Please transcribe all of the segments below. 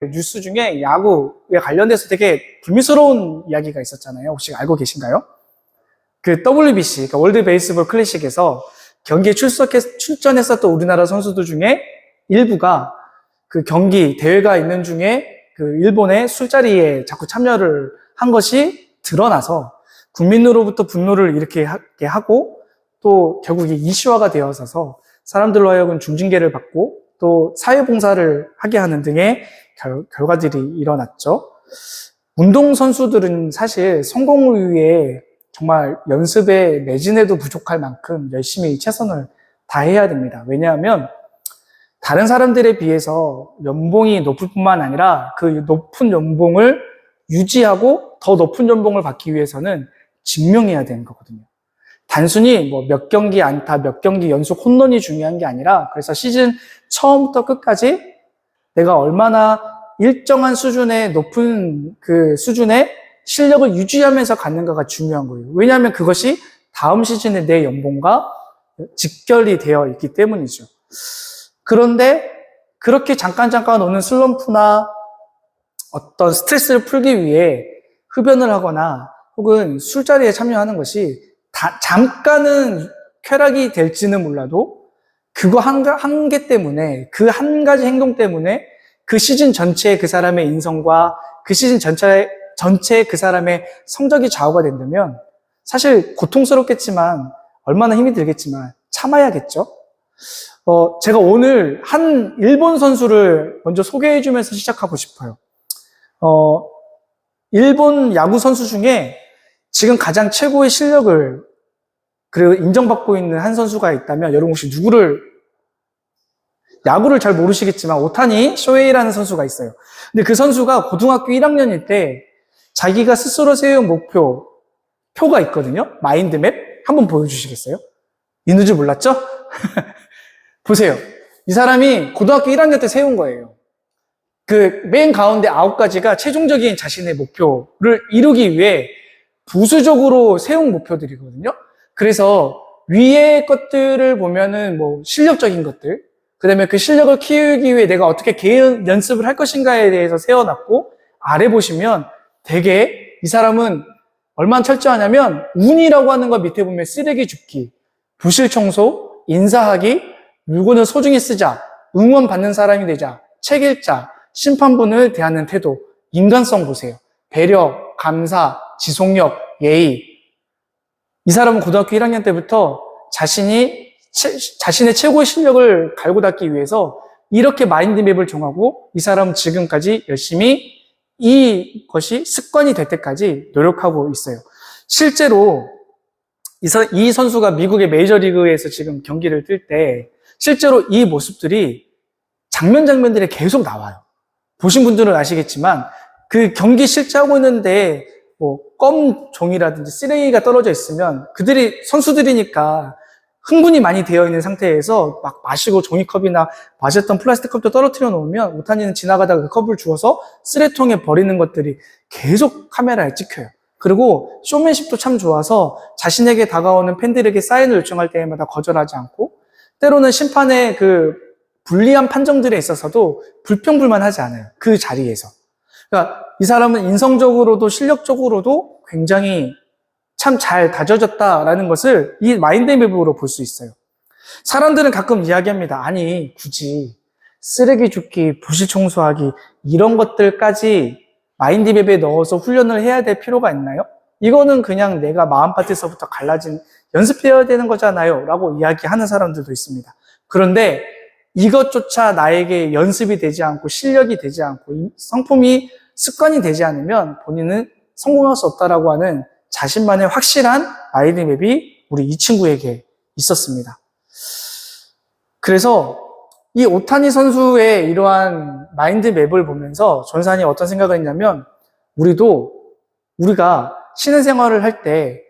뉴스 중에 야구에 관련돼서 되게 불미스러운 이야기가 있었잖아요. 혹시 알고 계신가요? 그 WBC, 그러니까 월드 베이스볼 클래식에서 경기에 출전했었던 우리나라 선수들 중에 일부가 그 경기, 대회가 있는 중에 그 일본의 술자리에 자꾸 참여를 한 것이 드러나서 국민으로부터 분노를 일으키게 하고 또 결국에 이슈화가 되어서 사람들로 하여금 중징계를 받고 또 사회봉사를 하게 하는 등의 결과들이 일어났죠. 운동선수들은 사실 성공을 위해 정말 연습에 매진해도 부족할 만큼 열심히 최선을 다해야 됩니다. 왜냐하면 다른 사람들에 비해서 연봉이 높을 뿐만 아니라 그 높은 연봉을 유지하고 더 높은 연봉을 받기 위해서는 증명해야 되는 거거든요. 단순히 뭐 몇 경기 안타, 몇 경기 연속 홈런이 중요한 게 아니라 그래서 시즌 처음부터 끝까지 내가 얼마나 일정한 수준의 높은 그 수준의 실력을 유지하면서 갖는가가 중요한 거예요. 왜냐하면 그것이 다음 시즌에 내 연봉과 직결이 되어 있기 때문이죠. 그런데 그렇게 잠깐 오는 슬럼프나 어떤 스트레스를 풀기 위해 흡연을 하거나 혹은 술자리에 참여하는 것이 잠깐은 쾌락이 될지는 몰라도 그거 한 개 때문에 그 한 가지 행동 때문에 그 시즌 전체의 그 사람의 인성과 그 시즌 전체의 그 사람의 성적이 좌우가 된다면 사실 고통스럽겠지만 얼마나 힘이 들겠지만 참아야겠죠. 제가 오늘 한 일본 선수를 먼저 소개해 주면서 시작하고 싶어요. 일본 야구 선수 중에 지금 가장 최고의 실력을 그리고 인정받고 있는 한 선수가 있다면 여러분 혹시 야구를 잘 모르시겠지만 오타니 쇼헤이라는 선수가 있어요. 근데 그 선수가 고등학교 1학년일 때 자기가 스스로 세운 표가 있거든요. 마인드맵 한번 보여주시겠어요? 있는 줄 몰랐죠? 보세요. 이 사람이 고등학교 1학년 때 세운 거예요. 그 맨 가운데 9가지가 최종적인 자신의 목표를 이루기 위해 부수적으로 세운 목표들이거든요. 그래서 위의 것들을 보면은 뭐 실력적인 것들, 그 다음에 그 실력을 키우기 위해 내가 어떻게 개인 연습을 할 것인가에 대해서 세워놨고, 아래 보시면 되게 이 사람은 얼마나 철저하냐면 운이라고 하는 거 밑에 보면 쓰레기 줍기, 부실 청소, 인사하기, 물건을 소중히 쓰자, 응원받는 사람이 되자, 책 읽자, 심판분을 대하는 태도, 인간성 보세요. 배려, 감사, 지속력, 예의. 이 사람은 고등학교 1학년 때부터 자신의 최고의 실력을 갈고 닦기 위해서 이렇게 마인드맵을 정하고 이 사람은 지금까지 열심히 이것이 습관이 될 때까지 노력하고 있어요. 실제로 이 선수가 미국의 메이저리그에서 지금 경기를 뛸 때 실제로 이 모습들이 장면들이 계속 나와요. 보신 분들은 아시겠지만 그 경기 실제하고 있는데 뭐 껌 종이라든지 쓰레기가 떨어져 있으면 선수들이니까 흥분이 많이 되어 있는 상태에서 막 마시고 종이컵이나 마셨던 플라스틱 컵도 떨어뜨려 놓으면 오타니는 지나가다가 그 컵을 주워서 쓰레통에 버리는 것들이 계속 카메라에 찍혀요. 그리고 쇼맨십도 참 좋아서 자신에게 다가오는 팬들에게 사인을 요청할 때마다 거절하지 않고 때로는 심판의 그 불리한 판정들에 있어서도 불평불만하지 않아요. 그 자리에서. 그러니까 이 사람은 인성적으로도 실력적으로도 굉장히 참 잘 다져졌다라는 것을 이 마인드맵으로 볼 수 있어요. 사람들은 가끔 이야기합니다. 아니 굳이 쓰레기 줍기, 부실 청소하기 이런 것들까지 마인드맵에 넣어서 훈련을 해야 될 필요가 있나요? 이거는 그냥 내가 마음밭에서부터 갈라진 연습해야 되는 거잖아요 라고 이야기하는 사람들도 있습니다. 그런데 이것조차 나에게 연습이 되지 않고 실력이 되지 않고 성품이 습관이 되지 않으면 본인은 성공할 수 없다라고 하는 자신만의 확실한 마인드맵이 우리 이 친구에게 있었습니다. 그래서 이 오타니 선수의 이러한 마인드맵을 보면서 전산이 어떤 생각을 했냐면 우리가 신앙생활을 할 때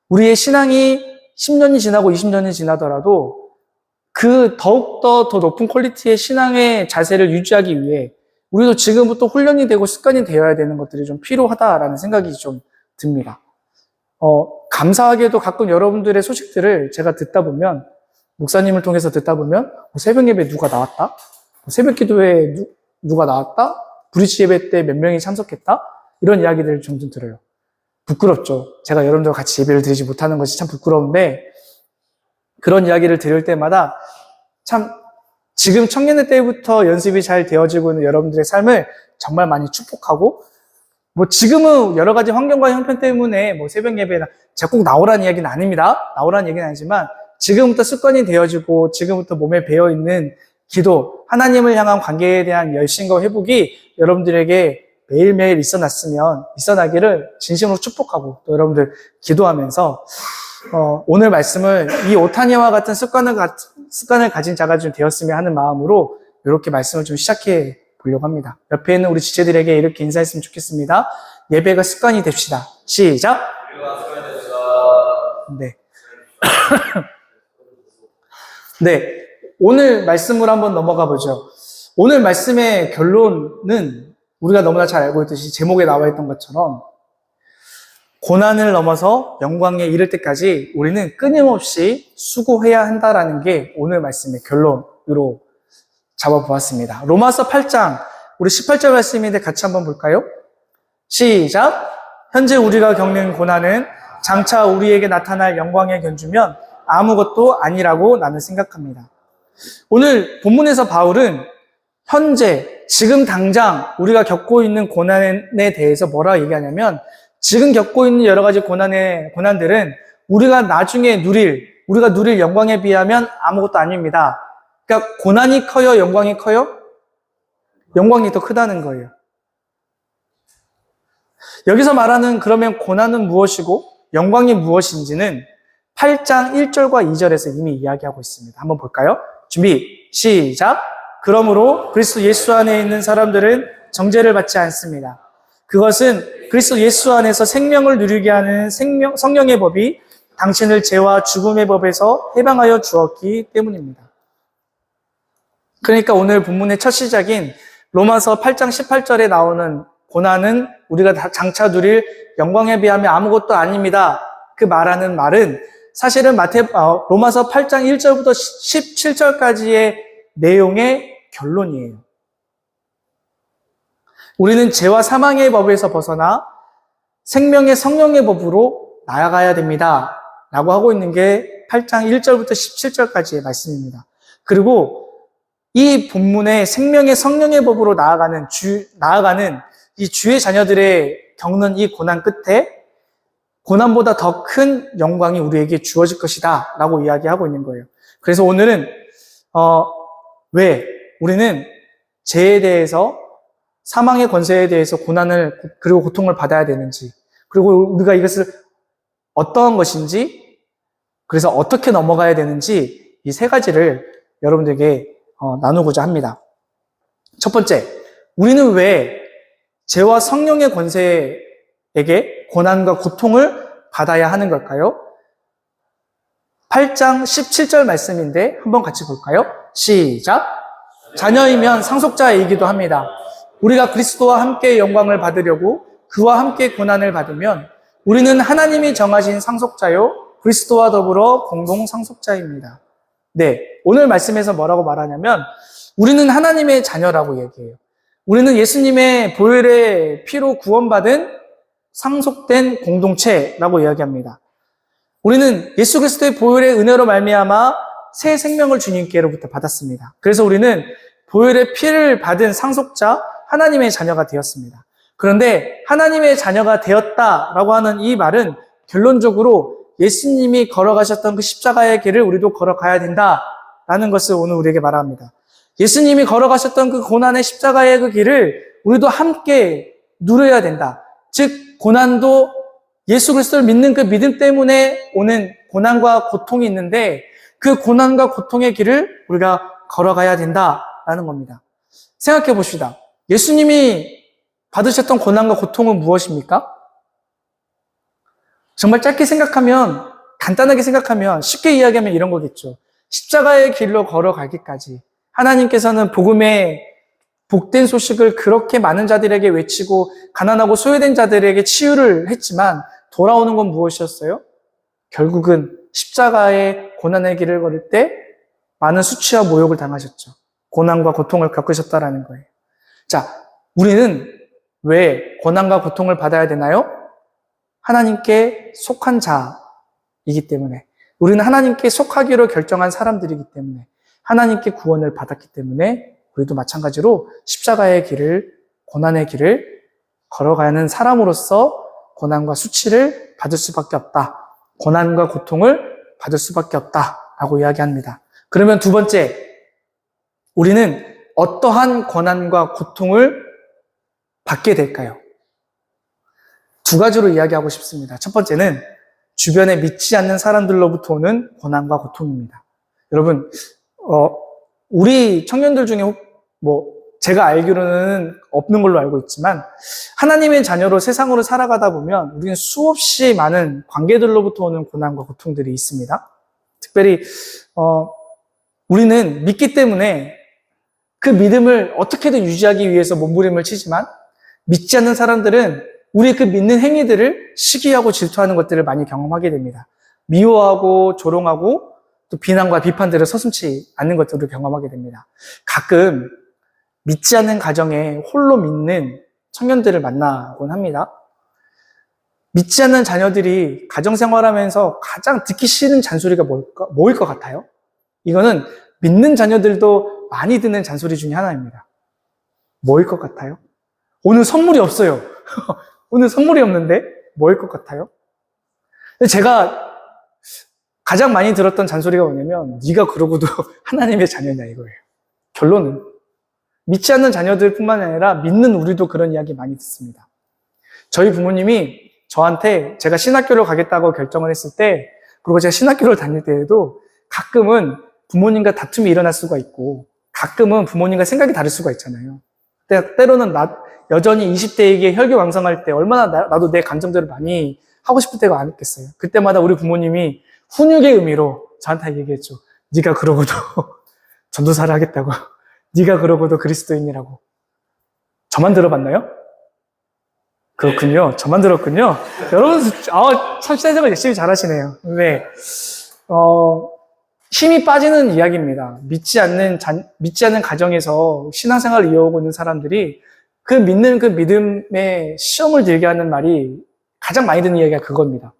우리의 신앙이 10년이 지나고 20년이 지나더라도 그 더욱더 더 높은 퀄리티의 신앙의 자세를 유지하기 위해 우리도 지금부터 훈련이 되고 습관이 되어야 되는 것들이 좀 필요하다라는 생각이 좀 듭니다. 감사하게도 가끔 여러분들의 소식들을 제가 듣다 보면 목사님을 통해서 듣다 보면 새벽 예배 누가 나왔다? 새벽 기도회에 누가 나왔다? 브릿지 예배 때 몇 명이 참석했다? 이런 이야기들을 종종 들어요. 부끄럽죠. 제가 여러분들과 같이 예배를 드리지 못하는 것이 참 부끄러운데, 그런 이야기를 들을 때마다 참 지금 청년의 때부터 연습이 잘 되어지고 있는 여러분들의 삶을 정말 많이 축복하고, 뭐 지금은 여러 가지 환경과 형편 때문에 뭐 새벽 예배나 제가 꼭 나오라는 이야기는 아닙니다. 나오라는 얘기는 아니지만 지금부터 습관이 되어지고 지금부터 몸에 배어있는 기도, 하나님을 향한 관계에 대한 열심과 회복이 여러분들에게 매일매일 있어나기를 진심으로 축복하고 또 여러분들 기도하면서 오늘 말씀을 이 오타니와 같은 습관을 가진 자가 좀 되었으면 하는 마음으로 이렇게 말씀을 좀 시작해 보려고 합니다. 옆에 있는 우리 지체들에게 이렇게 인사했으면 좋겠습니다. 예배가 습관이 됩시다. 시작! 네. 네. 오늘 말씀으로 한번 넘어가 보죠. 오늘 말씀의 결론은 우리가 너무나 잘 알고 있듯이 제목에 나와 있던 것처럼 고난을 넘어서 영광에 이를 때까지 우리는 끊임없이 수고해야 한다라는 게 오늘 말씀의 결론으로 잡아보았습니다. 로마서 8장, 우리 18절 말씀인데 같이 한번 볼까요? 시작! 현재 우리가 겪는 고난은 장차 우리에게 나타날 영광에 견주면 아무것도 아니라고 나는 생각합니다. 오늘 본문에서 바울은 현재, 지금 당장 우리가 겪고 있는 고난에 대해서 뭐라 얘기하냐면 지금 겪고 있는 여러 가지 고난들은 우리가 나중에 우리가 누릴 영광에 비하면 아무것도 아닙니다. 그러니까 고난이 커요? 영광이 커요? 영광이 더 크다는 거예요. 여기서 말하는 그러면 고난은 무엇이고 영광이 무엇인지는 8장 1절과 2절에서 이미 이야기하고 있습니다. 한번 볼까요? 준비, 시작! 그러므로 그리스도 예수 안에 있는 사람들은 정죄를 받지 않습니다. 그것은 그리스도 예수 안에서 생명을 누리게 하는 성령의 법이 당신을 죄와 죽음의 법에서 해방하여 주었기 때문입니다. 그러니까 오늘 본문의 첫 시작인 로마서 8장 18절에 나오는 고난은 우리가 장차 누릴 영광에 비하면 아무것도 아닙니다. 그 말하는 말은 사실은 로마서 8장 1절부터 17절까지의 내용의 결론이에요. 우리는 죄와 사망의 법에서 벗어나 생명의 성령의 법으로 나아가야 됩니다. 라고 하고 있는 게 8장 1절부터 17절까지의 말씀입니다. 그리고 이 본문의 생명의 성령의 법으로 나아가는 이 주의 자녀들의 겪는 이 고난 끝에 고난보다 더 큰 영광이 우리에게 주어질 것이다 라고 이야기하고 있는 거예요. 그래서 오늘은 왜 우리는 죄에 대해서 사망의 권세에 대해서 고난을 그리고 고통을 받아야 되는지, 그리고 우리가 이것을 어떠한 것인지, 그래서 어떻게 넘어가야 되는지 이 세 가지를 여러분들에게 나누고자 합니다. 첫 번째, 우리는 왜 죄와 성령의 권세에게 고난과 고통을 받아야 하는 걸까요? 8장 17절 말씀인데 한번 같이 볼까요? 시작! 자녀이면 상속자이기도 합니다. 우리가 그리스도와 함께 영광을 받으려고 그와 함께 고난을 받으면 우리는 하나님이 정하신 상속자요 그리스도와 더불어 공동 상속자입니다. 네, 오늘 말씀에서 뭐라고 말하냐면 우리는 하나님의 자녀라고 얘기해요. 우리는 예수님의 보혈의 피로 구원받은 상속된 공동체라고 이야기합니다. 우리는 예수 그리스도의 보혈의 은혜로 말미암아 새 생명을 주님께로부터 받았습니다. 그래서 우리는 보혈의 피를 받은 상속자, 하나님의 자녀가 되었습니다. 그런데 하나님의 자녀가 되었다라고 하는 이 말은 결론적으로 예수님이 걸어가셨던 그 십자가의 길을 우리도 걸어가야 된다라는 것을 오늘 우리에게 말합니다. 예수님이 걸어가셨던 그 고난의 십자가의 그 길을 우리도 함께 누려야 된다. 즉 고난도 예수 그리스도를 믿는 그 믿음 때문에 오는 고난과 고통이 있는데 그 고난과 고통의 길을 우리가 걸어가야 된다라는 겁니다. 생각해 봅시다. 예수님이 받으셨던 고난과 고통은 무엇입니까? 정말 짧게 생각하면, 간단하게 생각하면, 쉽게 이야기하면 이런 거겠죠. 십자가의 길로 걸어가기까지 하나님께서는 복음의 복된 소식을 그렇게 많은 자들에게 외치고 가난하고 소외된 자들에게 치유를 했지만 돌아오는 건 무엇이었어요? 결국은 십자가의 고난의 길을 걸을 때 많은 수치와 모욕을 당하셨죠. 고난과 고통을 겪으셨다라는 거예요. 자, 우리는 왜 고난과 고통을 받아야 되나요? 하나님께 속한 자이기 때문에, 우리는 하나님께 속하기로 결정한 사람들이기 때문에, 하나님께 구원을 받았기 때문에 우리도 마찬가지로 십자가의 길을, 고난의 길을 걸어가는 사람으로서 고난과 수치를 받을 수밖에 없다. 고난과 고통을 받을 수밖에 없다라고 이야기합니다. 그러면 두 번째, 우리는 어떠한 고난과 고통을 받게 될까요? 두 가지로 이야기하고 싶습니다. 첫 번째는 주변에 믿지 않는 사람들로부터 오는 고난과 고통입니다. 여러분, 우리 청년들 중에 제가 알기로는 없는 걸로 알고 있지만, 하나님의 자녀로 세상으로 살아가다 보면 우리는 수없이 많은 관계들로부터 오는 고난과 고통들이 있습니다. 특별히 우리는 믿기 때문에 그 믿음을 어떻게든 유지하기 위해서 몸부림을 치지만, 믿지 않는 사람들은 우리 그 믿는 행위들을 시기하고 질투하는 것들을 많이 경험하게 됩니다. 미워하고 조롱하고 또 비난과 비판들을 서슴지 않는 것들을 경험하게 됩니다. 가끔 믿지 않는 가정에 홀로 믿는 청년들을 만나곤 합니다. 믿지 않는 자녀들이 가정생활하면서 가장 듣기 싫은 잔소리가 뭐일 것 같아요? 이거는 믿는 자녀들도 많이 듣는 잔소리 중에 하나입니다. 뭐일 것 같아요? 오늘 선물이 없어요. 오늘 선물이 없는데 뭐일 것 같아요? 근데 제가 가장 많이 들었던 잔소리가 뭐냐면, 네가 그러고도 하나님의 자녀냐 이거예요. 결론은 믿지 않는 자녀들뿐만 아니라 믿는 우리도 그런 이야기 많이 듣습니다. 저희 부모님이 저한테 제가 신학교를 가겠다고 결정을 했을 때, 그리고 제가 신학교를 다닐 때에도 가끔은 부모님과 다툼이 일어날 수가 있고, 가끔은 부모님과 생각이 다를 수가 있잖아요. 때로는 여전히 20대에게 혈기왕성할 때 얼마나 나도 내 감정들을 많이 하고 싶을 때가 많았겠어요. 그때마다 우리 부모님이 훈육의 의미로 저한테 얘기했죠. 네가 그러고도 전도사를 하겠다고. 네가 그러고도 그리스도인이라고. 저만 들어봤나요? 그렇군요. 저만 들었군요. 여러분, 참 신앙생활 열심히 잘하시네요. 네. 힘이 빠지는 이야기입니다. 믿지 않는 가정에서 신앙생활을 이어오고 있는 사람들이 그 믿음에 시험을 들게 하는 말이, 가장 많이 듣는 이야기가 그겁니다.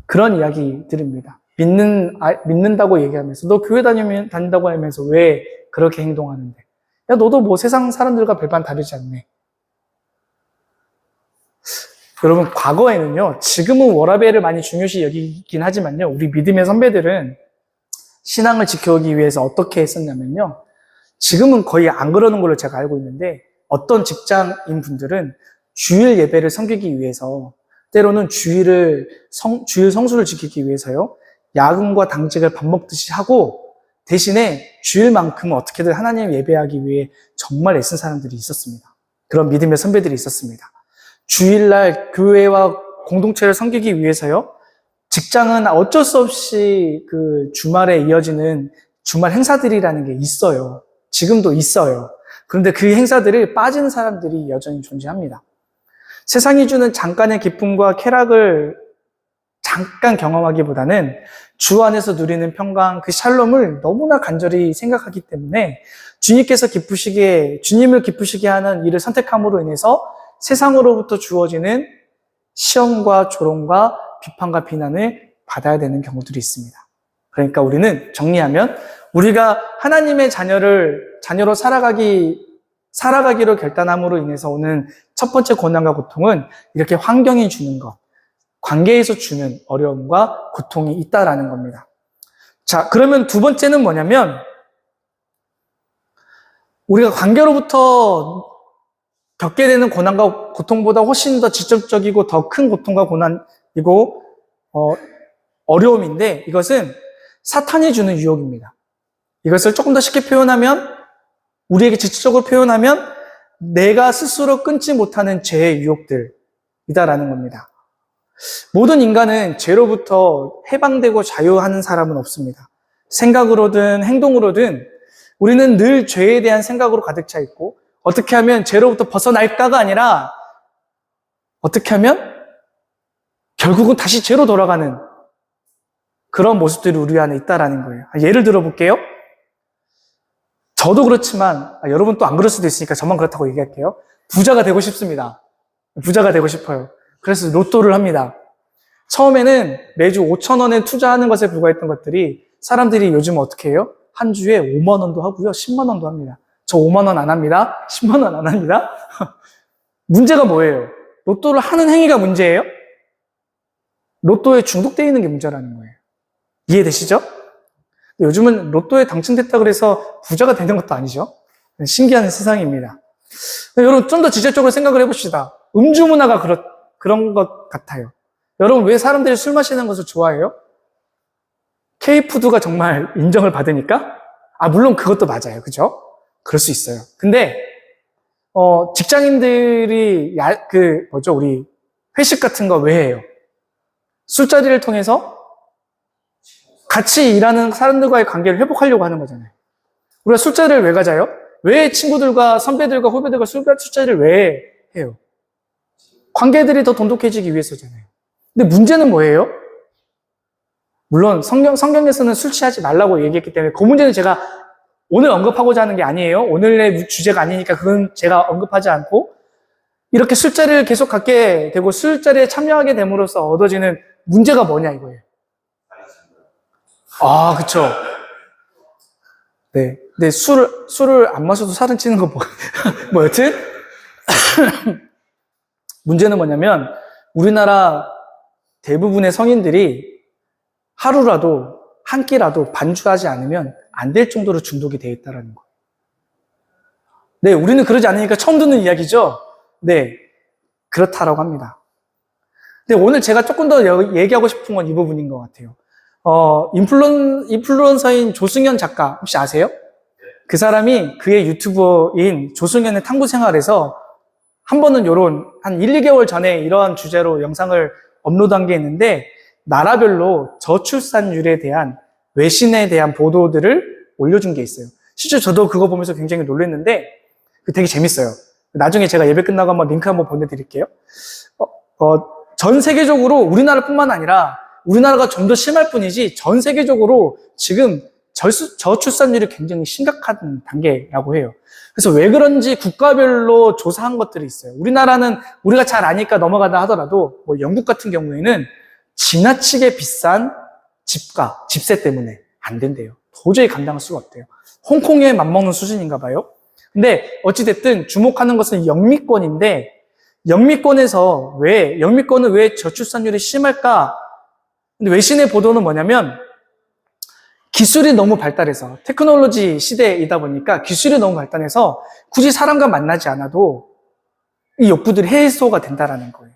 그런 이야기들입니다. 믿는다고 얘기하면서, 너 교회 다닌다고 하면서 왜 그렇게 행동하는데? 야, 너도 뭐 세상 사람들과 별반 다르지 않네. 여러분, 과거에는요, 지금은 워라밸을 많이 중요시 여기긴 하지만요, 우리 믿음의 선배들은 신앙을 지켜오기 위해서 어떻게 했었냐면요, 지금은 거의 안 그러는 걸로 제가 알고 있는데, 어떤 직장인 분들은 주일 예배를 섬기기 위해서, 때로는 주일 성수를 지키기 위해서요, 야근과 당직을 밥 먹듯이 하고, 대신에 주일만큼은 어떻게든 하나님을 예배하기 위해 정말 애쓴 사람들이 있었습니다. 그런 믿음의 선배들이 있었습니다. 주일날 교회와 공동체를 섬기기 위해서요, 직장은 어쩔 수 없이 그 주말에 이어지는 주말 행사들이라는 게 있어요. 지금도 있어요. 그런데 그 행사들을 빠지는 사람들이 여전히 존재합니다. 세상이 주는 잠깐의 기쁨과 쾌락을 잠깐 경험하기보다는 주 안에서 누리는 평강, 그 샬롬을 너무나 간절히 생각하기 때문에 주님을 기쁘시게 하는 일을 선택함으로 인해서 세상으로부터 주어지는 시험과 조롱과 비판과 비난을 받아야 되는 경우들이 있습니다. 그러니까 우리는 정리하면, 우리가 하나님의 자녀로 살아가기로 결단함으로 인해서 오는 첫 번째 고난과 고통은 이렇게 환경이 주는 것, 관계에서 주는 어려움과 고통이 있다라는 겁니다. 자, 그러면 두 번째는 뭐냐면, 우리가 관계로부터 겪게 되는 고난과 고통보다 훨씬 더 직접적이고 더 큰 고통과 고난이고 어려움인데, 이것은 사탄이 주는 유혹입니다. 이것을 조금 더 쉽게 표현하면, 우리에게 직접적으로 표현하면 내가 스스로 끊지 못하는 죄의 유혹들이다라는 겁니다. 모든 인간은 죄로부터 해방되고 자유하는 사람은 없습니다. 생각으로든 행동으로든 우리는 늘 죄에 대한 생각으로 가득 차 있고, 어떻게 하면 죄로부터 벗어날까가 아니라 어떻게 하면 결국은 다시 죄로 돌아가는 그런 모습들이 우리 안에 있다라는 거예요. 예를 들어 볼게요. 저도 그렇지만 여러분 또 안 그럴 수도 있으니까 저만 그렇다고 얘기할게요. 부자가 되고 싶습니다. 부자가 되고 싶어요. 그래서 로또를 합니다. 처음에는 매주 5,000원에 투자하는 것에 불과했던 것들이 사람들이 요즘 어떻게 해요? 한 주에 5만 원도 하고요. 10만 원도 합니다. 저 5만 원 안 합니다. 10만 원 안 합니다. 문제가 뭐예요? 로또를 하는 행위가 문제예요? 로또에 중독되어 있는 게 문제라는 거예요. 이해되시죠? 요즘은 로또에 당첨됐다 그래서 부자가 되는 것도 아니죠. 신기한 세상입니다. 여러분 좀 더 직접적으로 생각을 해봅시다. 음주 문화가 그런 것 같아요. 여러분 왜 사람들이 술 마시는 것을 좋아해요? K푸드가 정말 인정을 받으니까? 물론 그것도 맞아요. 그죠? 그럴 수 있어요. 근데 직장인들이 우리 회식 같은 거 왜 해요? 술자리를 통해서 같이 일하는 사람들과의 관계를 회복하려고 하는 거잖아요. 우리가 술자리를 왜 가져요? 왜 친구들과 선배들과 후배들과 술자리를 왜 해요? 관계들이 더 돈독해지기 위해서잖아요. 근데 문제는 뭐예요? 물론 성경에서는 술 취하지 말라고 얘기했기 때문에 그 문제는 제가 오늘 언급하고자 하는 게 아니에요. 오늘의 주제가 아니니까 그건 제가 언급하지 않고 이렇게 술자리를 계속 갖게 되고 술자리에 참여하게 됨으로써 얻어지는 문제가 뭐냐 이거예요. 그쵸. 네. 근데 술을 안 마셔도 살은 찌는 거 뭐 여튼 문제는 뭐냐면 우리나라 대부분의 성인들이 하루라도 한 끼라도 반주하지 않으면 안 될 정도로 중독이 되어 있다는 거예요. 네, 우리는 그러지 않으니까 처음 듣는 이야기죠. 네, 그렇다라고 합니다. 근데 오늘 제가 조금 더 얘기하고 싶은 건 이 부분인 것 같아요. 인플루언서인 조승연 작가 혹시 아세요? 그 사람이 그의 유튜버인 조승연의 탐구 생활에서 한 번은 한 1, 2개월 전에 이러한 주제로 영상을 업로드한 게 있는데 나라별로 저출산율에 대한 외신에 대한 보도들을 올려준 게 있어요. 실제 저도 그거 보면서 굉장히 놀랐는데 되게 재밌어요. 나중에 제가 예배 끝나고 한번 링크 한번 보내드릴게요. 전 세계적으로 우리나라뿐만 아니라 우리나라가 좀 더 심할 뿐이지 전 세계적으로 지금 저출산율이 굉장히 심각한 단계라고 해요. 그래서 왜 그런지 국가별로 조사한 것들이 있어요. 우리나라는 우리가 잘 아니까 넘어가다 하더라도 영국 같은 경우에는 지나치게 비싼 집가, 집세 때문에 안 된대요. 도저히 감당할 수가 없대요. 홍콩에 맞먹는 수준인가 봐요. 근데 어찌됐든 주목하는 것은 영미권인데 영미권은 왜 저출산율이 심할까? 근데 외신의 보도는 뭐냐면 기술이 너무 발달해서 테크놀로지 시대이다 보니까 기술이 너무 발달해서 굳이 사람과 만나지 않아도 이 욕구들이 해소가 된다라는 거예요.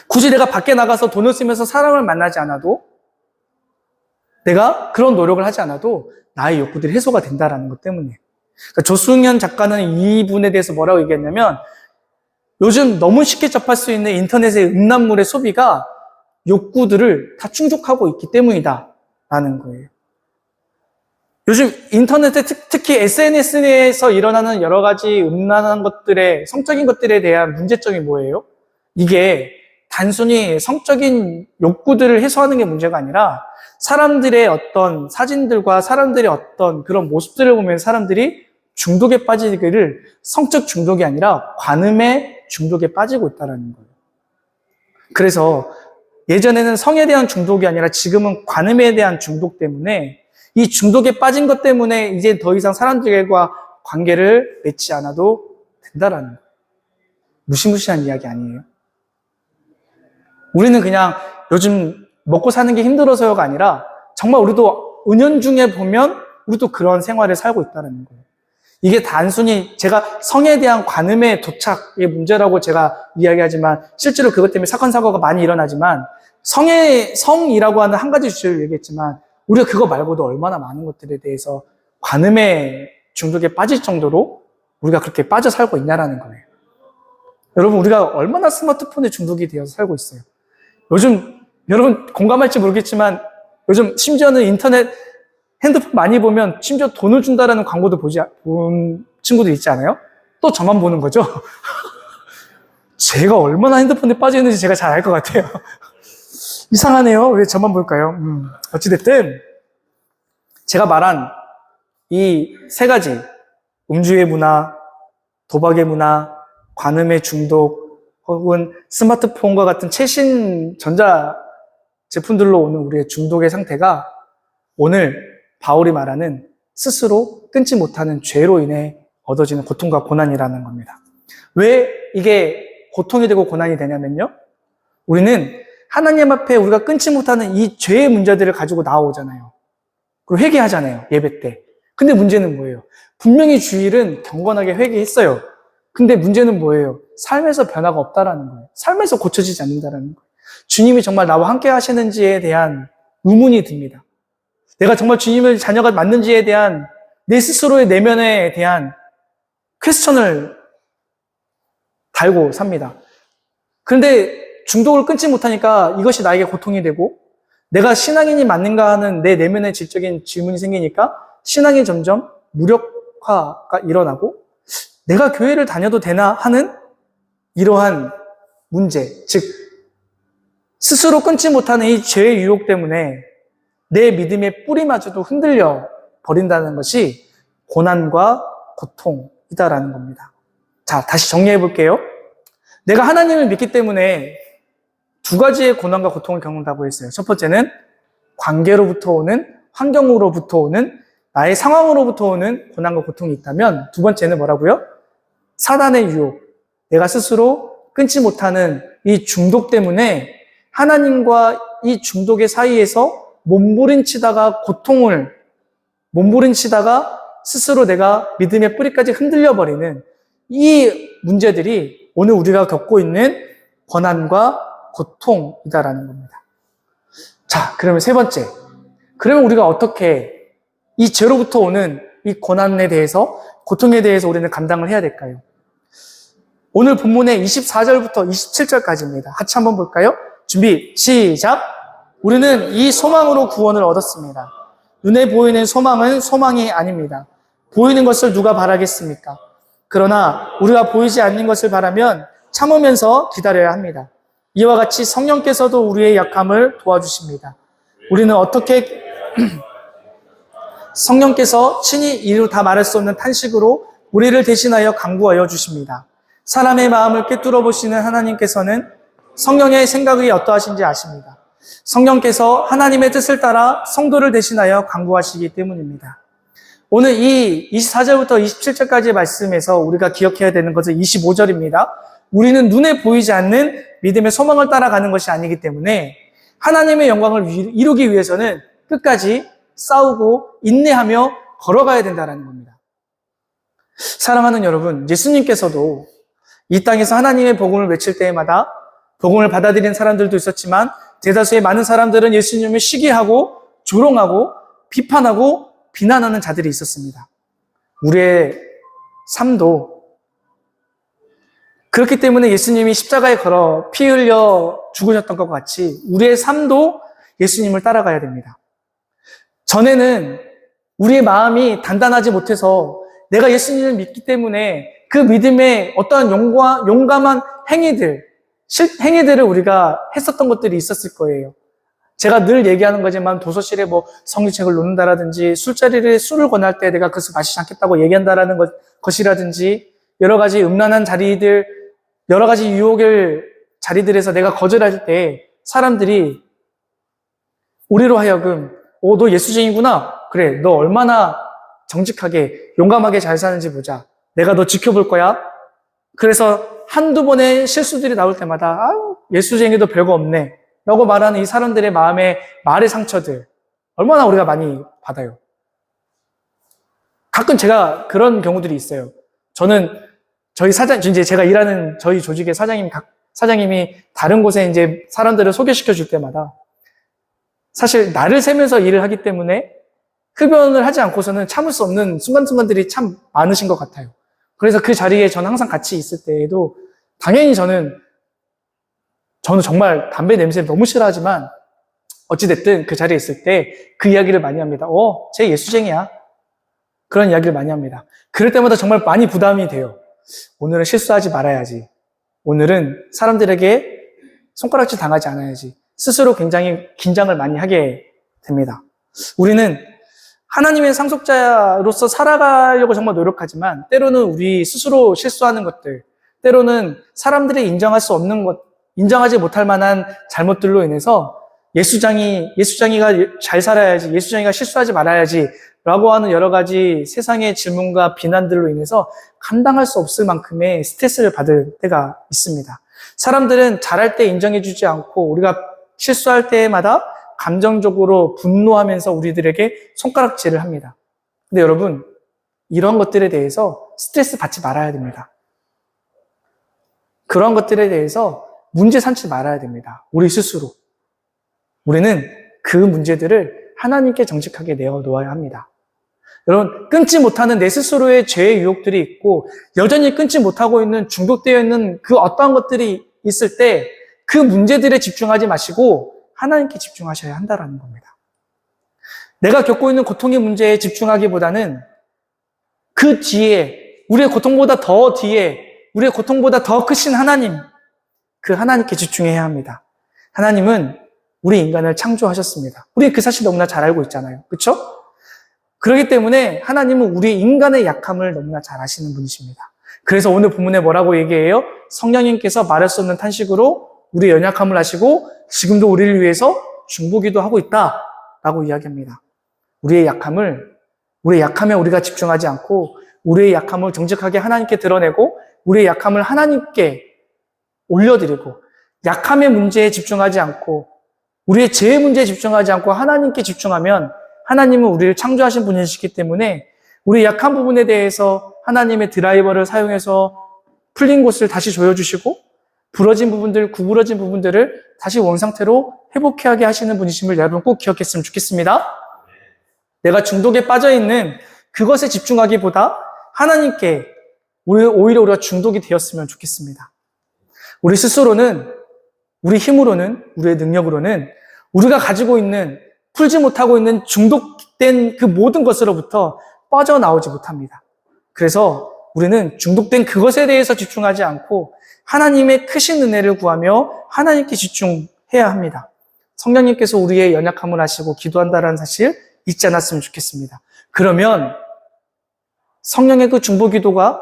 굳이 내가 밖에 나가서 돈을 쓰면서 사람을 만나지 않아도 내가 그런 노력을 하지 않아도 나의 욕구들이 해소가 된다라는 것 때문이에요. 그러니까 조승연 작가는 이 부분에 대해서 뭐라고 얘기했냐면 요즘 너무 쉽게 접할 수 있는 인터넷의 음란물의 소비가 욕구들을 다 충족하고 있기 때문이다라는 거예요. 요즘 인터넷에 특히 SNS에서 일어나는 여러 가지 음란한 것들의 성적인 것들에 대한 문제점이 뭐예요? 이게 단순히 성적인 욕구들을 해소하는 게 문제가 아니라 사람들의 어떤 사진들과 사람들의 어떤 그런 모습들을 보면 사람들이 중독에 빠지기를 성적 중독이 아니라 관음의 중독에 빠지고 있다는 거예요. 그래서 예전에는 성에 대한 중독이 아니라 지금은 관음에 대한 중독 때문에 이 중독에 빠진 것 때문에 이제 더 이상 사람들과 관계를 맺지 않아도 된다라는 거예요. 무시무시한 이야기 아니에요. 우리는 그냥 요즘 먹고 사는 게 힘들어서요가 아니라 정말 우리도 은연중에 보면 우리도 그런 생활을 살고 있다는 거예요. 이게 단순히 제가 성에 대한 관음의 도착의 문제라고 제가 이야기하지만 실제로 그것 때문에 사건, 사고가 많이 일어나지만 성이라고 하는 한 가지 주제를 얘기했지만 우리가 그거 말고도 얼마나 많은 것들에 대해서 관음의 중독에 빠질 정도로 우리가 그렇게 빠져 살고 있냐라는 거예요. 여러분 우리가 얼마나 스마트폰에 중독이 되어서 살고 있어요. 요즘 여러분 공감할지 모르겠지만 요즘 심지어는 인터넷 핸드폰 많이 보면 심지어 돈을 준다라는 광고도 본 친구들 있지 않아요? 또 저만 보는 거죠? 제가 얼마나 핸드폰에 빠져 있는지 제가 잘 알 것 같아요. 이상하네요. 왜 저만 볼까요? 어찌됐든 제가 말한 이 세 가지, 음주의 문화, 도박의 문화, 관음의 중독, 혹은 스마트폰과 같은 최신 전자 제품들로 오는 우리의 중독의 상태가 오늘 바울이 말하는 스스로 끊지 못하는 죄로 인해 얻어지는 고통과 고난이라는 겁니다. 왜 이게 고통이 되고 고난이 되냐면요. 우리는 하나님 앞에 우리가 끊지 못하는 이 죄의 문제들을 가지고 나오잖아요. 그리고 회개하잖아요. 예배 때. 근데 문제는 뭐예요? 분명히 주일은 경건하게 회개했어요. 근데 문제는 뭐예요? 삶에서 변화가 없다라는 거예요. 삶에서 고쳐지지 않는다라는 거예요. 주님이 정말 나와 함께 하시는지에 대한 의문이 듭니다. 내가 정말 주님의 자녀가 맞는지에 대한 내 스스로의 내면에 대한 퀘스천을 달고 삽니다. 그런데 중독을 끊지 못하니까 이것이 나에게 고통이 되고 내가 신앙인이 맞는가 하는 내 내면의 질적인 질문이 생기니까 신앙이 점점 무력화가 일어나고 내가 교회를 다녀도 되나 하는 이러한 문제, 즉 스스로 끊지 못하는 이 죄의 유혹 때문에 내 믿음의 뿌리마저도 흔들려 버린다는 것이 고난과 고통이다라는 겁니다. 자, 다시 정리해 볼게요. 내가 하나님을 믿기 때문에 두 가지의 고난과 고통을 겪는다고 했어요. 첫 번째는 관계로부터 오는, 환경으로부터 오는, 나의 상황으로부터 오는 고난과 고통이 있다면 두 번째는 뭐라고요? 사단의 유혹, 내가 스스로 끊지 못하는 이 중독 때문에 하나님과 이 중독의 사이에서 몸부림치다가 몸부림치다가 스스로 내가 믿음의 뿌리까지 흔들려버리는 이 문제들이 오늘 우리가 겪고 있는 고난과 고통이다라는 겁니다. 자, 그러면 세 번째. 그러면 우리가 어떻게 이 죄로부터 오는 이 고난에 대해서, 고통에 대해서 우리는 감당을 해야 될까요? 오늘 본문의 24절부터 27절까지입니다. 같이 한번 볼까요? 준비, 시작! 우리는 이 소망으로 구원을 얻었습니다. 눈에 보이는 소망은 소망이 아닙니다. 보이는 것을 누가 바라겠습니까? 그러나 우리가 보이지 않는 것을 바라면 참으면서 기다려야 합니다. 이와 같이 성령께서도 우리의 약함을 도와주십니다. 우리는 어떻게 성령께서 친히 이루 다 말할 수 없는 탄식으로 우리를 대신하여 간구하여 주십니다. 사람의 마음을 꿰뚫어 보시는 하나님께서는 성령의 생각이 어떠하신지 아십니다. 성령께서 하나님의 뜻을 따라 성도를 대신하여 간구하시기 때문입니다. 오늘 이 24절부터 27절까지의 말씀에서 우리가 기억해야 되는 것은 25절입니다. 우리는 눈에 보이지 않는 믿음의 소망을 따라가는 것이 아니기 때문에 하나님의 영광을 이루기 위해서는 끝까지 싸우고 인내하며 걸어가야 된다는 겁니다. 사랑하는 여러분, 예수님께서도 이 땅에서 하나님의 복음을 외칠 때마다 복음을 받아들인 사람들도 있었지만 대다수의 많은 사람들은 예수님을 시기하고 조롱하고 비판하고 비난하는 자들이 있었습니다. 우리의 삶도 그렇기 때문에 예수님이 십자가에 걸어 피 흘려 죽으셨던 것과 같이 우리의 삶도 예수님을 따라가야 됩니다. 전에는 우리의 마음이 단단하지 못해서 내가 예수님을 믿기 때문에 그 믿음의 어떠한 용감한 행위들을 우리가 했었던 것들이 있었을 거예요. 제가 늘 얘기하는 거지만 도서실에 성경책을 놓는다라든지 술을 권할 때 내가 그것을 마시지 않겠다고 얘기한다라는 것이라든지 여러 가지 음란한 자리들, 여러 가지 유혹의 자리들에서 내가 거절할 때 사람들이 우리로 하여금 너 예수쟁이구나. 그래, 너 얼마나 정직하게 용감하게 잘 사는지 보자. 내가 너 지켜볼 거야. 그래서 한두 번의 실수들이 나올 때마다 예수쟁이도 별거 없네 라고 말하는 이 사람들의 마음의 말의 상처들 얼마나 우리가 많이 받아요. 가끔 제가 그런 경우들이 있어요. 저는 이제 제가 일하는 저희 조직의 사장님이 다른 곳에 이제 사람들을 소개시켜 줄 때마다 사실 나를 세면서 일을 하기 때문에 흡연을 하지 않고서는 참을 수 없는 순간순간들이 참 많으신 것 같아요. 그래서 그 자리에 저는 항상 같이 있을 때에도 당연히 저는 정말 담배 냄새를 너무 싫어하지만 어찌됐든 그 자리에 있을 때 그 이야기를 많이 합니다. 쟤 예수쟁이야. 그런 이야기를 많이 합니다. 그럴 때마다 정말 많이 부담이 돼요. 오늘은 실수하지 말아야지. 오늘은 사람들에게 손가락질 당하지 않아야지. 스스로 굉장히 긴장을 많이 하게 됩니다. 우리는 하나님의 상속자로서 살아가려고 정말 노력하지만 때로는 우리 스스로 실수하는 것들, 때로는 사람들이 인정할 수 없는 것, 인정하지 못할 만한 잘못들로 인해서 예수장이가 잘 살아야지, 예수장이가 실수하지 말아야지 라고 하는 여러 가지 세상의 질문과 비난들로 인해서 감당할 수 없을 만큼의 스트레스를 받을 때가 있습니다. 사람들은 잘할 때 인정해주지 않고 우리가 실수할 때마다 감정적으로 분노하면서 우리들에게 손가락질을 합니다. 근데 여러분, 이런 것들에 대해서 스트레스 받지 말아야 됩니다. 그런 것들에 대해서 문제 삼지 말아야 됩니다. 우리 스스로. 우리는 그 문제들을 하나님께 정직하게 내어놓아야 합니다. 여러분, 끊지 못하는 내 스스로의 죄의 유혹들이 있고 여전히 끊지 못하고 있는 중독되어 있는 그 어떠한 것들이 있을 때 그 문제들에 집중하지 마시고 하나님께 집중하셔야 한다는 겁니다. 내가 겪고 있는 고통의 문제에 집중하기보다는 그 뒤에, 우리의 고통보다 더 뒤에, 우리의 고통보다 더 크신 하나님, 그 하나님께 집중해야 합니다. 하나님은 우리 인간을 창조하셨습니다. 우리 그 사실 너무나 잘 알고 있잖아요. 그렇죠? 그렇기 때문에 하나님은 우리 인간의 약함을 너무나 잘 아시는 분이십니다. 그래서 오늘 본문에 뭐라고 얘기해요? 성령님께서 말할 수 없는 탄식으로 우리의 연약함을 아시고 지금도 우리를 위해서 중보기도 하고 있다라고 이야기합니다. 우리의 약함에 우리가 집중하지 않고 우리의 약함을 정직하게 하나님께 드러내고 우리의 약함을 하나님께 올려드리고 약함의 문제에 집중하지 않고 우리의 죄의 문제에 집중하지 않고 하나님께 집중하면 하나님은 우리를 창조하신 분이시기 때문에 우리 약한 부분에 대해서 하나님의 드라이버를 사용해서 풀린 곳을 다시 조여주시고 부러진 부분들, 구부러진 부분들을 다시 원상태로 회복하게 하시는 분이심을 여러분 꼭 기억했으면 좋겠습니다. 내가 중독에 빠져있는 그것에 집중하기보다 하나님께 오히려 우리가 중독이 되었으면 좋겠습니다. 우리 스스로는, 우리 힘으로는, 우리의 능력으로는 우리가 가지고 있는, 풀지 못하고 있는 중독된 그 모든 것으로부터 빠져나오지 못합니다. 그래서 우리는 중독된 그것에 대해서 집중하지 않고 하나님의 크신 은혜를 구하며 하나님께 집중해야 합니다. 성령님께서 우리의 연약함을 아시고 기도한다는 사실 잊지 않았으면 좋겠습니다. 그러면 성령의 그 중보 기도가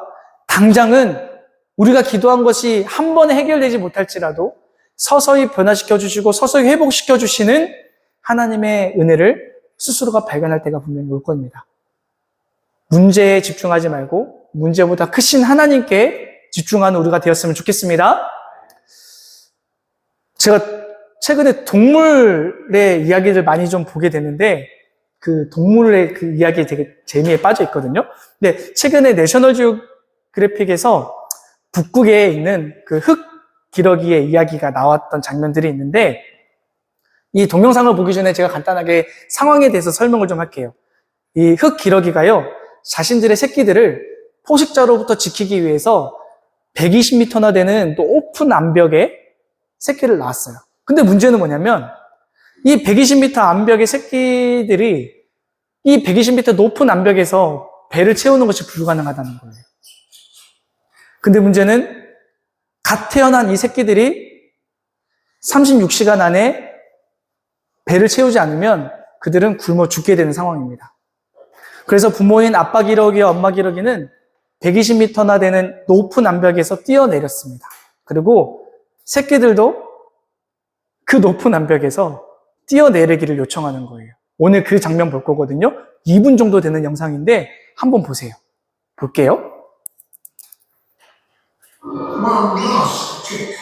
당장은 우리가 기도한 것이 한 번에 해결되지 못할지라도 서서히 변화시켜 주시고 서서히 회복시켜 주시는 하나님의 은혜를 스스로가 발견할 때가 분명히 올 겁니다. 문제에 집중하지 말고 문제보다 크신 하나님께 집중하는 우리가 되었으면 좋겠습니다. 제가 최근에 동물의 이야기를 많이 좀 보게 되는데 그 동물의 그 이야기에 되게 재미에 빠져 있거든요. 근데 최근에 내셔널 지오그래픽에서 북극에 있는 그 흑 기러기의 이야기가 나왔던 장면들이 있는데 이 동영상을 보기 전에 제가 간단하게 상황에 대해서 설명을 좀 할게요. 이 흑 기러기가요, 자신들의 새끼들을 포식자로부터 지키기 위해서 120m나 되는 높은 암벽에 새끼를 낳았어요. 근데 문제는 뭐냐면 이 120m 암벽의 새끼들이 이 120m 높은 암벽에서 배를 채우는 것이 불가능하다는 거예요. 근데 문제는 갓 태어난 이 새끼들이 36시간 안에 배를 채우지 않으면 그들은 굶어 죽게 되는 상황입니다. 그래서 부모인 아빠 기러기와 엄마 기러기는 120m나 되는 높은 암벽에서 뛰어내렸습니다. 그리고 새끼들도 그 높은 암벽에서 뛰어내리기를 요청하는 거예요. 오늘 그 장면 볼 거거든요. 2분 정도 되는 영상인데 한번 보세요. 볼게요. One last kick.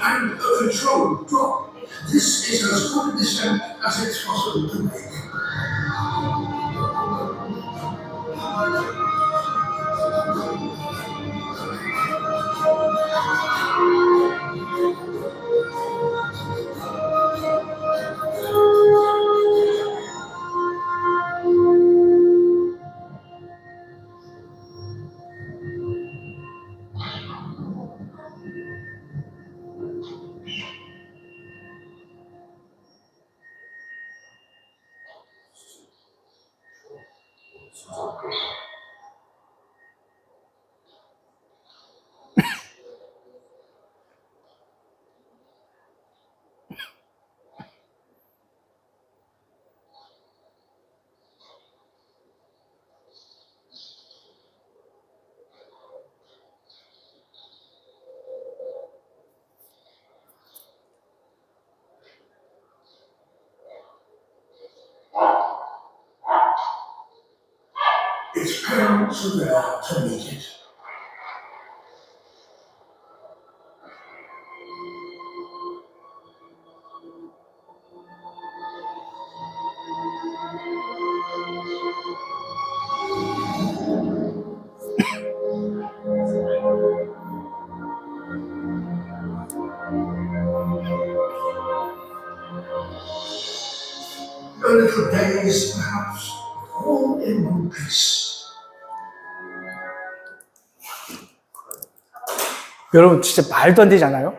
And a controlled drop. This is as good a descent as it's possible to make. Its parents are there to meet it. A little days, perhaps, all in one piece. 여러분, 진짜 말도 안 되지 않아요?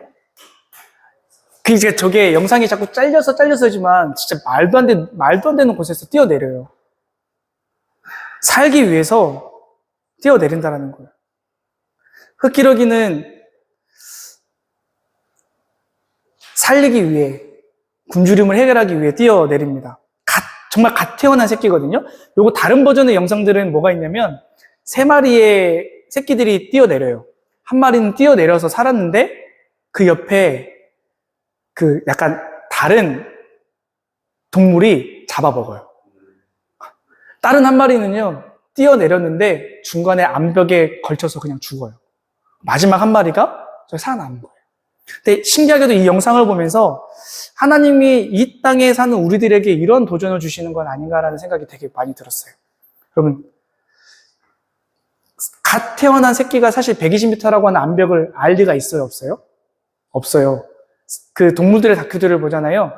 그 이제 저게 영상이 자꾸 잘려서지만 진짜 말도 안 되는 곳에서 뛰어내려요. 살기 위해서 뛰어내린다라는 거예요. 흑기러기는 살리기 위해, 굶주림을 해결하기 위해 뛰어내립니다. 정말 갓 태어난 새끼거든요. 요거 다른 버전의 영상들은 뭐가 있냐면 3마리의 새끼들이 뛰어내려요. 한 마리는 뛰어내려서 살았는데 그 옆에 그 약간 다른 동물이 잡아먹어요. 다른 한 마리는요, 뛰어내렸는데 중간에 암벽에 걸쳐서 그냥 죽어요. 마지막 한 마리가 살아남은 거예요. 근데 신기하게도 이 영상을 보면서 하나님이 이 땅에 사는 우리들에게 이런 도전을 주시는 건 아닌가라는 생각이 되게 많이 들었어요. 여러분, 갓 태어난 새끼가 사실 120m라고 하는 암벽을 알 리가 있어요, 없어요? 없어요. 그 동물들의 다큐들을 보잖아요.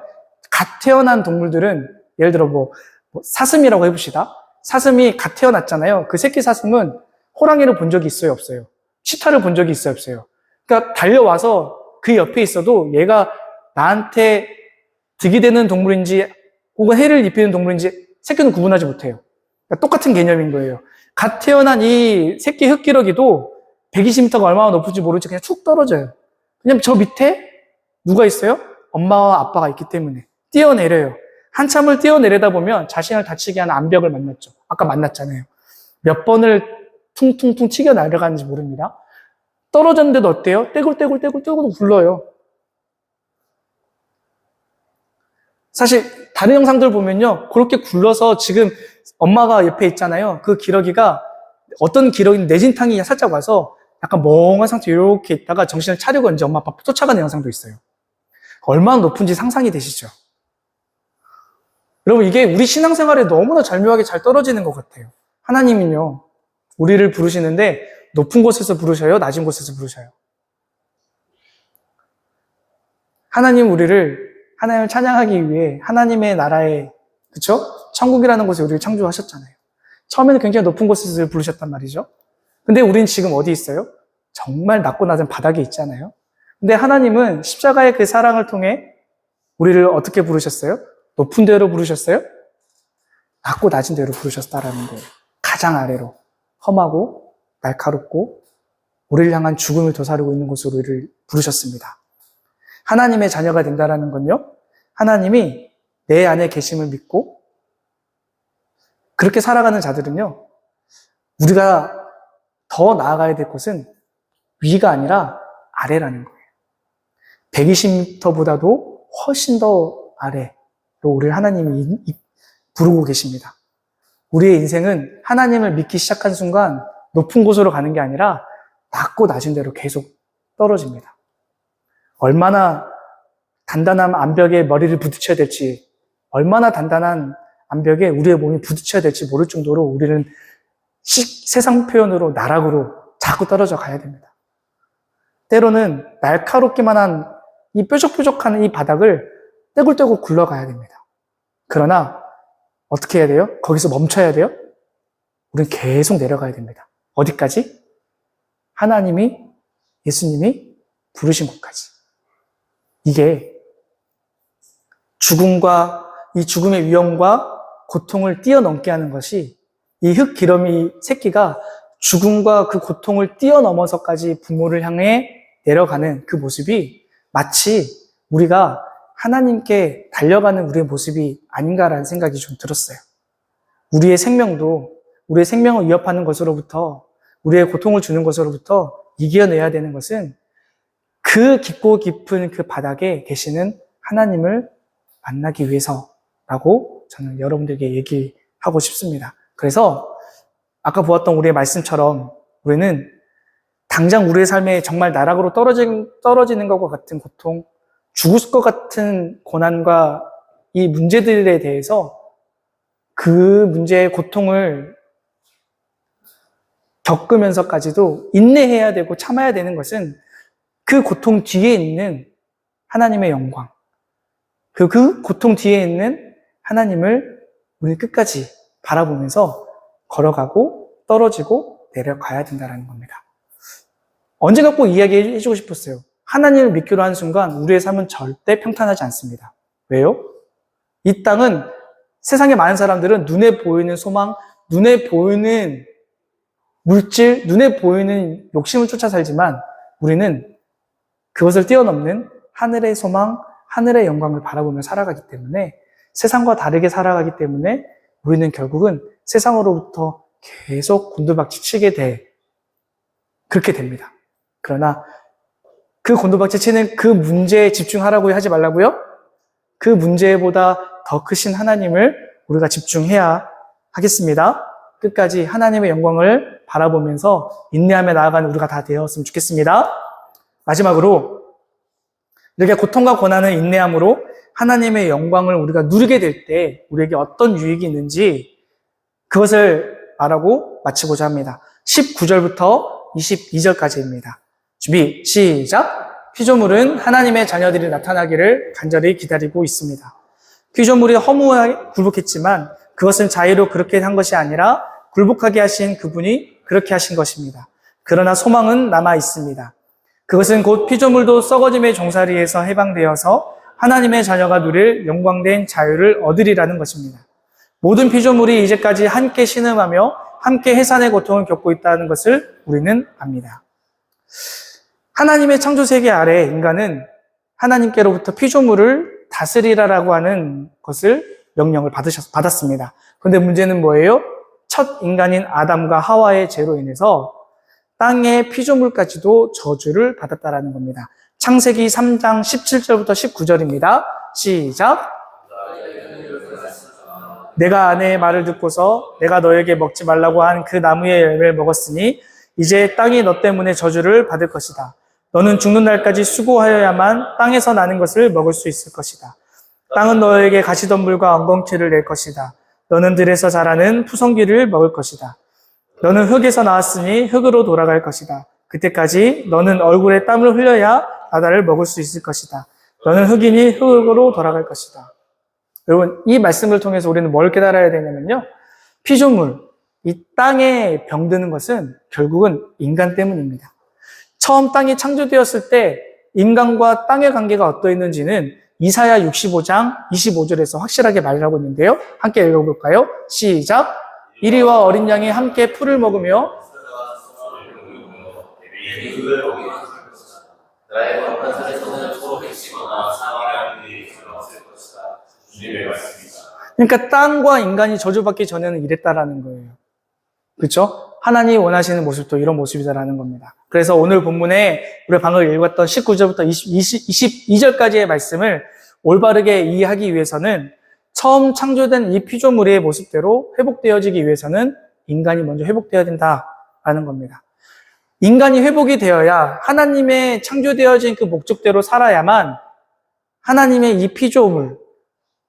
갓 태어난 동물들은 예를 들어 사슴이라고 해봅시다. 사슴이 갓 태어났잖아요. 그 새끼 사슴은 호랑이를 본 적이 있어요, 없어요? 치타를 본 적이 있어요, 없어요? 그러니까 달려와서 그 옆에 있어도 얘가 나한테 득이 되는 동물인지 혹은 해를 입히는 동물인지 새끼는 구분하지 못해요. 그러니까 똑같은 개념인 거예요. 갓 태어난 이 새끼 흑기러기도 120m가 얼마나 높은지 모르지 그냥 툭 떨어져요. 그냥 저 밑에 누가 있어요? 엄마와 아빠가 있기 때문에 뛰어내려요. 한참을 뛰어내리다 보면 자신을 다치게 하는 암벽을 만났죠. 아까 만났잖아요. 몇 번을 퉁퉁퉁 튀겨 날아가는지 모릅니다. 떨어졌는데도 어때요? 떼굴떼굴 굴러요. 사실 다른 영상들 보면요, 그렇게 굴러서 지금 엄마가 옆에 있잖아요. 그 기러기가 어떤 기러기는 내진탕이 살짝 와서 약간 멍한 상태로 이렇게 있다가 정신을 차리고 이제 엄마 아빠 쫓아가는 영상도 있어요. 얼마나 높은지 상상이 되시죠? 여러분, 이게 우리 신앙생활에 너무나 절묘하게 잘 떨어지는 것 같아요. 하나님은요, 우리를 부르시는데 높은 곳에서 부르셔요? 낮은 곳에서 부르셔요? 하나님 우리를 하나님을 찬양하기 위해 하나님의 나라에, 그쵸? 천국이라는 곳에 우리를 창조하셨잖아요. 처음에는 굉장히 높은 곳에서 부르셨단 말이죠. 근데 우린 지금 어디 있어요? 정말 낮고 낮은 바닥에 있잖아요. 근데 하나님은 십자가의 그 사랑을 통해 우리를 어떻게 부르셨어요? 높은 데로 부르셨어요? 낮고 낮은 데로 부르셨다라는 거예요. 가장 아래로. 험하고 날카롭고 우리를 향한 죽음을 도사리고 있는 곳으로 우리를 부르셨습니다. 하나님의 자녀가 된다라는 건요, 하나님이 내 안에 계심을 믿고 그렇게 살아가는 자들은요, 우리가 더 나아가야 될 곳은 위가 아니라 아래라는 거예요. 120m보다도 훨씬 더 아래로 우리를 하나님이 부르고 계십니다. 우리의 인생은 하나님을 믿기 시작한 순간 높은 곳으로 가는 게 아니라 낮고 낮은 데로 계속 떨어집니다. 얼마나 단단한 암벽에 머리를 부딪혀야 될지, 얼마나 단단한 암벽에 우리의 몸이 부딪혀야 될지 모를 정도로 우리는 세상 표현으로 나락으로 자꾸 떨어져 가야 됩니다. 때로는 날카롭기만 한 이 뾰족뾰족한 이 바닥을 떼굴떼굴 굴러가야 됩니다. 그러나 어떻게 해야 돼요? 거기서 멈춰야 돼요? 우리는 계속 내려가야 됩니다. 어디까지? 하나님이, 예수님이 부르신 곳까지. 이게 죽음과 이 죽음의 위험과 고통을 뛰어넘게 하는 것이 이 흙 기러미 새끼가 죽음과 그 고통을 뛰어넘어서까지 부모를 향해 내려가는 그 모습이 마치 우리가 하나님께 달려가는 우리의 모습이 아닌가라는 생각이 좀 들었어요. 우리의 생명을 위협하는 것으로부터, 우리의 고통을 주는 것으로부터 이겨내야 되는 것은 그 깊고 깊은 그 바닥에 계시는 하나님을 만나기 위해서라고 저는 여러분들에게 얘기하고 싶습니다. 그래서 아까 보았던 우리의 말씀처럼 우리는 당장 우리의 삶에 정말 나락으로 떨어지는 것과 같은 고통, 죽을 것 같은 고난과 이 문제들에 대해서 그 문제의 고통을 겪으면서까지도 인내해야 되고 참아야 되는 것은 그 고통 뒤에 있는 하나님의 영광, 그 고통 뒤에 있는 하나님을 우리 끝까지 바라보면서 걸어가고 떨어지고 내려가야 된다는 겁니다. 언젠가 꼭 이야기해주고 싶었어요. 하나님을 믿기로 한 순간 우리의 삶은 절대 평탄하지 않습니다. 왜요? 이 땅은 세상에 많은 사람들은 눈에 보이는 소망, 눈에 보이는 물질, 눈에 보이는 욕심을 쫓아 살지만 우리는 그것을 뛰어넘는 하늘의 소망, 하늘의 영광을 바라보며 살아가기 때문에 세상과 다르게 살아가기 때문에 우리는 결국은 세상으로부터 계속 곤두박질 치게 그렇게 됩니다. 그러나 그 곤두박질 치는 그 문제에 집중하라고 하지 말라고요? 그 문제보다 더 크신 하나님을 우리가 집중해야 하겠습니다. 끝까지 하나님의 영광을 바라보면서 인내하며 나아가는 우리가 다 되었으면 좋겠습니다. 마지막으로 이렇게 고통과 고난을 인내함으로 하나님의 영광을 우리가 누리게 될 때 우리에게 어떤 유익이 있는지 그것을 말하고 마치고자 합니다. 19절부터 22절까지입니다. 준비, 시작! 피조물은 하나님의 자녀들이 나타나기를 간절히 기다리고 있습니다. 피조물이 허무하게 굴복했지만 그것은 자의로 그렇게 한 것이 아니라 굴복하게 하신 그분이 그렇게 하신 것입니다. 그러나 소망은 남아 있습니다. 그것은 곧 피조물도 썩어짐의 종살이에서 해방되어서 하나님의 자녀가 누릴 영광된 자유를 얻으리라는 것입니다. 모든 피조물이 이제까지 함께 신음하며 함께 해산의 고통을 겪고 있다는 것을 우리는 압니다. 하나님의 창조 세계 아래 인간은 하나님께로부터 피조물을 다스리라라고 하는 것을 명령을 받았습니다. 그런데 문제는 뭐예요? 첫 인간인 아담과 하와의 죄로 인해서 땅의 피조물까지도 저주를 받았다라는 겁니다. 창세기 3장 17절부터 19절입니다. 시작! 내가 아내의 말을 듣고서 내가 너에게 먹지 말라고 한 그 나무의 열매를 먹었으니 이제 땅이 너 때문에 저주를 받을 것이다. 너는 죽는 날까지 수고하여야만 땅에서 나는 것을 먹을 수 있을 것이다. 땅은 너에게 가시덤불과 엉겅퀴를 낼 것이다. 너는 들에서 자라는 푸성귀를 먹을 것이다. 너는 흙에서 나왔으니 흙으로 돌아갈 것이다. 그때까지 너는 얼굴에 땀을 흘려야 바다를 먹을 수 있을 것이다. 너는 흙이니 흙으로 돌아갈 것이다. 여러분, 이 말씀을 통해서 우리는 뭘 깨달아야 되냐면요. 피조물, 이 땅에 병드는 것은 결국은 인간 때문입니다. 처음 땅이 창조되었을 때 인간과 땅의 관계가 어떠했는지는 이사야 65장 25절에서 확실하게 말을 하고 있는데요. 함께 읽어볼까요? 시작! 이리와 어린 양이 함께 풀을 먹으며 그러니까 땅과 인간이 저주받기 전에는 이랬다라는 거예요. 그렇죠? 하나님이 원하시는 모습도 이런 모습이다라는 겁니다. 그래서 오늘 본문에 우리가 방금 읽었던 19절부터 22절까지의 말씀을 올바르게 이해하기 위해서는 처음 창조된 이 피조물의 모습대로 회복되어지기 위해서는 인간이 먼저 회복되어야 된다라는 겁니다. 인간이 회복이 되어야 하나님의 창조되어진 그 목적대로 살아야만 하나님의 이 피조물,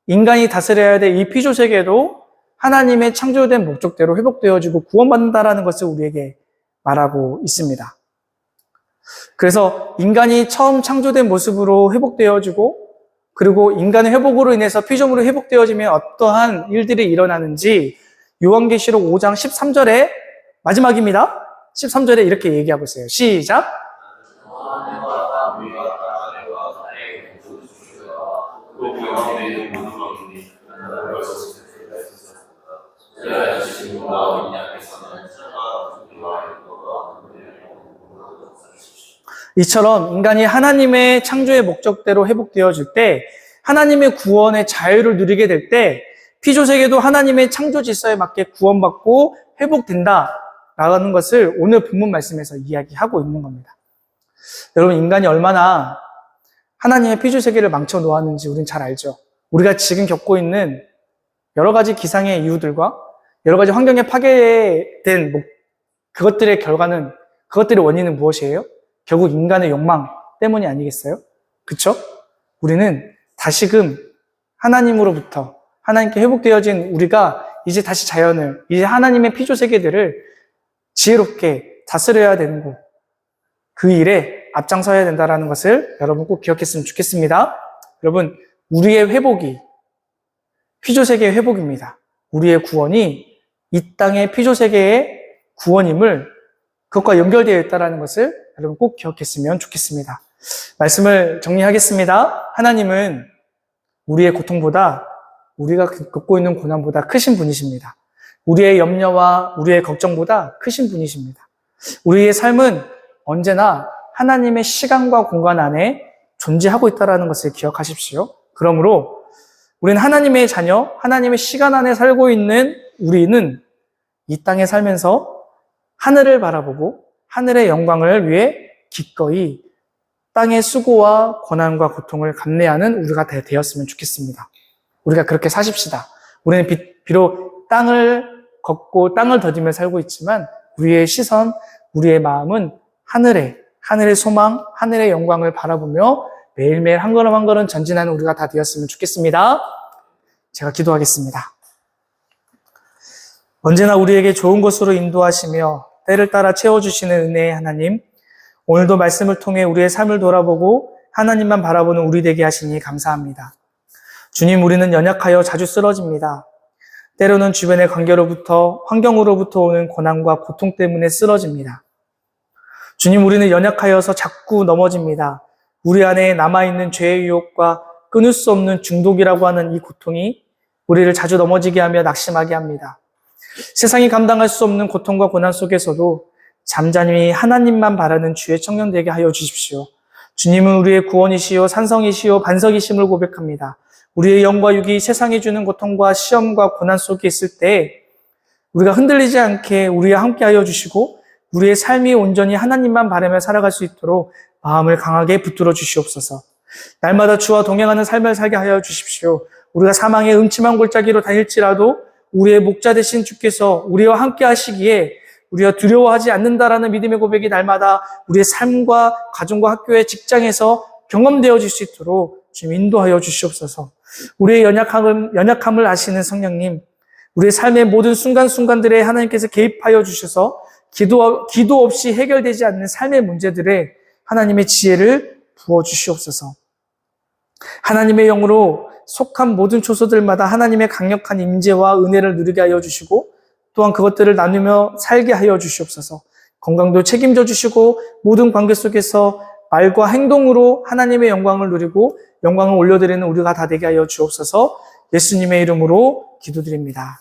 인간이 다스려야 될 이 피조세계도 하나님의 창조된 목적대로 회복되어지고 구원받는다라는 것을 우리에게 말하고 있습니다. 그래서 인간이 처음 창조된 모습으로 회복되어지고 그리고 인간의 회복으로 인해서 피조물이 회복되어지면 어떠한 일들이 일어나는지 요한계시록 5장 13절에 마지막입니다. 13절에 이렇게 얘기하고 있어요. 시작! 이처럼 인간이 하나님의 창조의 목적대로 회복되어질 때, 하나님의 구원의 자유를 누리게 될 때, 피조세계도 하나님의 창조 질서에 맞게 구원받고 회복된다라는 것을 오늘 본문 말씀에서 이야기하고 있는 겁니다. 여러분, 인간이 얼마나 하나님의 피조세계를 망쳐 놓았는지 우리는 잘 알죠. 우리가 지금 겪고 있는 여러 가지 기상의 이유들과 여러 가지 환경에 파괴된 그것들의 결과는, 그것들의 원인은 무엇이에요? 결국 인간의 욕망 때문이 아니겠어요? 그쵸? 우리는 다시금 하나님으로부터 하나님께 회복되어진 우리가 이제 다시 자연을, 이제 하나님의 피조세계들을 지혜롭게 다스려야 되는 거, 그 일에 앞장서야 된다는 것을 여러분 꼭 기억했으면 좋겠습니다. 여러분, 우리의 회복이 피조세계의 회복입니다. 우리의 구원이 이 땅의 피조세계의 구원임을, 그것과 연결되어 있다는 것을 여러분 꼭 기억했으면 좋겠습니다. 말씀을 정리하겠습니다. 하나님은 우리의 고통보다, 우리가 겪고 있는 고난보다 크신 분이십니다. 우리의 염려와 우리의 걱정보다 크신 분이십니다. 우리의 삶은 언제나 하나님의 시간과 공간 안에 존재하고 있다는 것을 기억하십시오. 그러므로 우리는 하나님의 자녀, 하나님의 시간 안에 살고 있는 우리는 이 땅에 살면서 하늘을 바라보고 하늘의 영광을 위해 기꺼이 땅의 수고와 고난과 고통을 감내하는 우리가 되었으면 좋겠습니다. 우리가 그렇게 사십시다. 우리는 비록 땅을 걷고 땅을 더디며 살고 있지만 우리의 시선, 우리의 마음은 하늘의 소망, 하늘의 영광을 바라보며 매일매일 한 걸음 한 걸음 전진하는 우리가 다 되었으면 좋겠습니다. 제가 기도하겠습니다. 언제나 우리에게 좋은 것으로 인도하시며 때를 따라 채워주시는 은혜의 하나님, 오늘도 말씀을 통해 우리의 삶을 돌아보고 하나님만 바라보는 우리 되게 하시니 감사합니다. 주님, 우리는 연약하여 자주 쓰러집니다. 때로는 주변의 관계로부터, 환경으로부터 오는 고난과 고통 때문에 쓰러집니다. 주님, 우리는 연약하여서 자꾸 넘어집니다. 우리 안에 남아있는 죄의 유혹과 끊을 수 없는 중독이라고 하는 이 고통이 우리를 자주 넘어지게 하며 낙심하게 합니다. 세상이 감당할 수 없는 고통과 고난 속에서도 잠잠히 하나님만 바라는 주의 청년 되게 하여 주십시오. 주님은 우리의 구원이시요 산성이시요 반석이심을 고백합니다. 우리의 영과 육이 세상이 주는 고통과 시험과 고난 속에 있을 때 우리가 흔들리지 않게 우리와 함께 하여 주시고 우리의 삶이 온전히 하나님만 바라며 살아갈 수 있도록 마음을 강하게 붙들어 주시옵소서. 날마다 주와 동행하는 삶을 살게 하여 주십시오. 우리가 사망의 음침한 골짜기로 다닐지라도 우리의 목자 되신 주께서 우리와 함께 하시기에 우리가 두려워하지 않는다라는 믿음의 고백이 날마다 우리의 삶과 가정과 학교의 직장에서 경험되어질 수 있도록 주님 인도하여 주시옵소서. 우리의 연약함을 아시는 성령님, 우리의 삶의 모든 순간순간들에 하나님께서 개입하여 주셔서 기도 없이 해결되지 않는 삶의 문제들에 하나님의 지혜를 부어주시옵소서. 하나님의 영으로 속한 모든 초소들마다 하나님의 강력한 임재와 은혜를 누리게 하여 주시고 또한 그것들을 나누며 살게 하여 주시옵소서. 건강도 책임져 주시고 모든 관계 속에서 말과 행동으로 하나님의 영광을 누리고 영광을 올려드리는 우리가 다 되게 하여 주옵소서. 예수님의 이름으로 기도드립니다.